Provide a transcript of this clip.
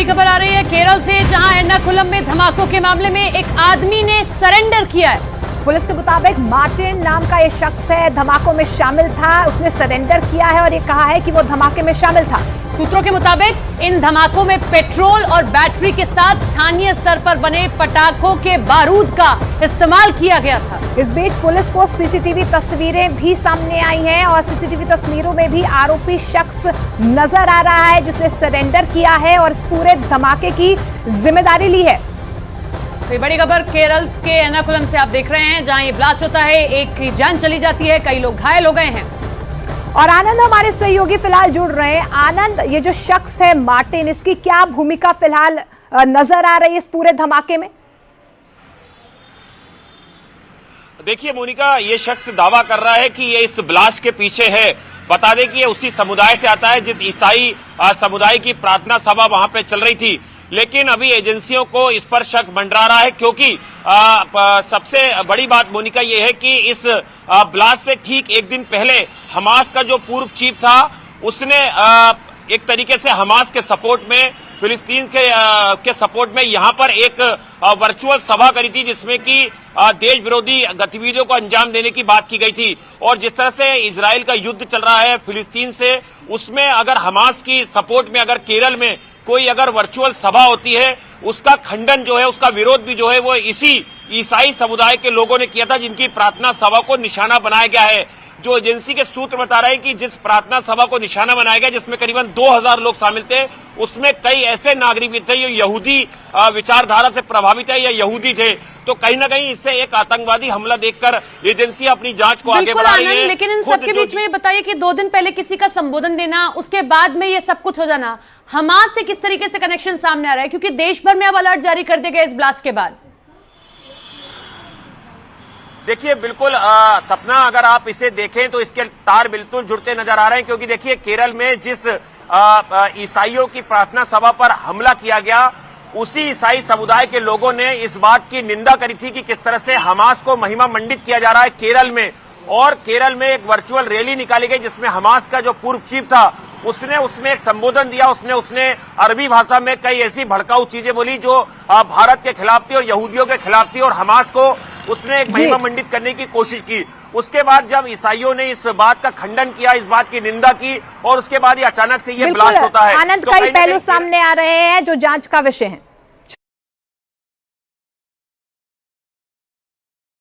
बड़ी खबर आ रही है केरल से, जहां एर्नाकुलम में धमाकों के मामले में एक आदमी ने सरेंडर किया है। पुलिस के मुताबिक मार्टिन नाम का ये शख्स है, धमाकों में शामिल था। उसने सरेंडर किया है और ये कहा है कि वो धमाके में शामिल था। सूत्रों के मुताबिक इन धमाकों में पेट्रोल और बैटरी के साथ स्थानीय स्तर पर बने पटाखों के बारूद का इस्तेमाल किया गया था। इस बीच पुलिस को सीसीटीवी तस्वीरें भी सामने आई हैं और सीसीटीवी तस्वीरों में भी आरोपी शख्स नजर आ रहा है जिसने सरेंडर किया है और इस पूरे धमाके की जिम्मेदारी ली है। तो बड़ी खबर केरल के एर्नाकुलम से आप देख रहे हैं, जहां ये ब्लास्ट होता है, एक की जान चली जाती है, कई लोग घायल हो गए हैं। और आनंद हमारे सहयोगी फिलहाल जुड़ रहे हैं। आनंद, ये जो शख्स है मार्टिन, इसकी क्या भूमिका फिलहाल नजर आ रही है इस पूरे धमाके में? देखिए मोनिका, ये शख्स दावा कर रहा है कि ये इस ब्लास्ट के पीछे है। बता दें कि ये उसी समुदाय से आता है जिस ईसाई समुदाय की प्रार्थना सभा वहां पे चल रही थी, लेकिन अभी एजेंसियों को इस पर शक मंडरा रहा है, क्योंकि सबसे बड़ी बात मोनिका ये है कि इस ब्लास्ट से ठीक एक दिन पहले हमास का जो पूर्व चीफ था, उसने एक तरीके से हमास के सपोर्ट में, फिलिस्तीन के सपोर्ट में यहां पर एक वर्चुअल सभा करी थी, जिसमें कि देश विरोधी गतिविधियों को अंजाम देने की बात की गई थी। और जिस तरह से इजराइल का युद्ध चल रहा है फिलिस्तीन से, उसमें अगर हमास की सपोर्ट में अगर केरल में कोई अगर वर्चुअल सभा होती है, उसका खंडन जो है, उसका विरोध भी जो है वो इसी ईसाई समुदाय के लोगों ने किया था, जिनकी प्रार्थना सभा को निशाना बनाया गया है। जो एजेंसी के सूत्र बता रहे हैं कि जिस प्रार्थना सभा को निशाना बनाया गया, जिसमें करीबन 2000 लोग शामिल थे, उसमें कई ऐसे नागरिक भी थे जो यहूदी विचारधारा से प्रभावित है या यहूदी थे। तो कहीं ना कहीं इससे एक आतंकवादी हमला देखकर एजेंसी अपनी जांच को आगे बढ़ा रही है। लेकिन इन सबके बीच में ये बताइए कि 2 दिन पहले किसी का संबोधन देना, उसके बाद में ये सब कुछ हो जाना, हमास से किस तरीके से कनेक्शन सामने आ रहा है? क्योंकि देश भर में अब अलर्ट जारी कर दिया गया इस ब्लास्ट के बाद। देखिए बिल्कुल सपना, अगर आप इसे देखें तो इसके तार बिल्कुल जुड़ते नजर आ रहे हैं, क्योंकि देखिए केरल में जिस ईसाइयों की प्रार्थना सभा पर हमला किया गया, उसी ईसाई समुदाय के लोगों ने इस बात की निंदा करी थी कि किस तरह से हमास को महिमा मंडित किया जा रहा है केरल में। और केरल में एक वर्चुअल रैली निकाली गई, जिसमें हमास का जो पूर्व चीफ था, उसने उसमें एक संबोधन दिया। उसने अरबी भाषा में कई ऐसी भड़काऊ चीजें बोली जो भारत के खिलाफ थी और यहूदियों के खिलाफ थी, और हमास को उसने एक महिमा मंडित करने की कोशिश की। उसके बाद जब ईसाइयों ने इस बात का खंडन किया, इस बात की निंदा की, और उसके बाद ही अचानक से ये ब्लास्ट होता है। आनंद, कई पहलू सामने आ रहे हैं जो जांच का विषय है।